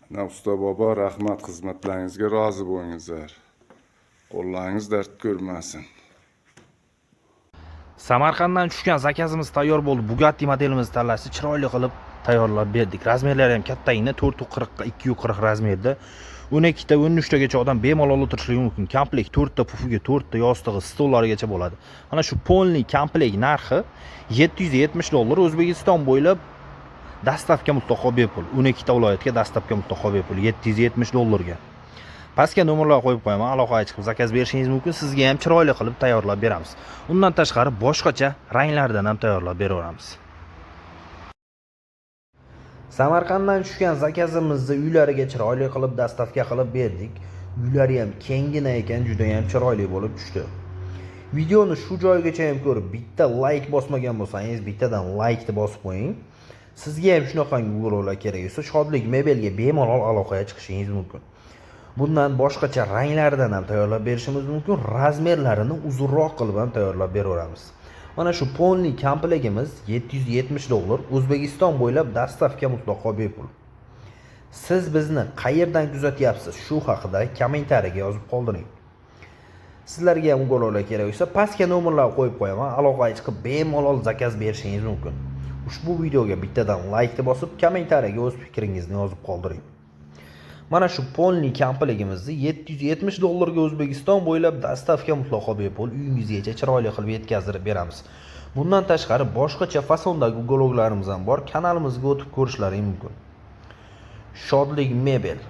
Usta bobo, rahmat, xizmatlaringizga rozi bo'lingizlar. Qo'llaringiz dard ko'rmasin. Samarqanddan tushgan zakazimiz tayyor bo'ldi. Bugatti modelimizni tanlashni chiroyli qilib tayyorlab berdik. Razmerlari ham kattagina 440 ga 240 razmerda. 12 ta 13 tagacha odam bemalol o'tirishligi mumkin. Komplekt 4 ta pufuga, 4 ta yostig'i, stollarigacha bo'ladi. Mana shu polniy komplekt narxi $770. O'zbekiston bo'ylab dastavka mutlaqo bepul. 12 ta viloyatga dastavka mutlaqo bepul $770 ga. Pastga nomerlar qo'yib qo'yaman, aloqaga chiqib zakaz berishingiz mumkin. Sizga ham chiroyli qilib tayyorlab beramiz. Undan tashqari boshqacha ranglardan ham tayyorlab beraveramiz. Samarqanddan tushgan zakazimizni uylariga chiroyli qilib dastavka qilib berdik. Uylari ham kengina ekan, juda ham chiroyli bo'lib tushdi. Videoni shu joygacha ham ko'rib, bitta like bosmagan bo'lsangiz, bittadan like ni bosib qo'ying. Sizga ham shunaqa Google'lar kerak bo'lsa, Shodlik mebelga bemalol aloqaga chiqishingiz mumkin. Bundan boshqacha ranglardan ham tayyorlab berishimiz mumkin. Razmerlarini uzunroq qilib ham tayyorlab beraveramiz. Mana shu polniy komplektimiz $770. O'zbekiston bo'ylab dastavka mutlaqo bepul. Siz bizni qayerdan kuzatyapsiz? Shu haqida kommentariyaga yozib qoldiring. Sizlarga ham Google'lar kerak bo'lsa, pastga nomerlar qo'yib qo'yaman. Aloqaga chiqib bemalol zakaz berishingiz mumkin. Ushbu videoga bittadan like ni bosib, kommentariyaga o'z fikringizni yozib qoldiring. Mana shu polniy komplektimizni $770 ga O'zbekiston bo'ylab dastavka mutlaqo bepul uyingizgacha chiroyli qilib yetkazib beramiz. Bundan tashqari boshqacha fasondagi bloglarimiz ham bor. Kanalimizga o'tib ko'rishlaringiz mumkin. Shodlik mebel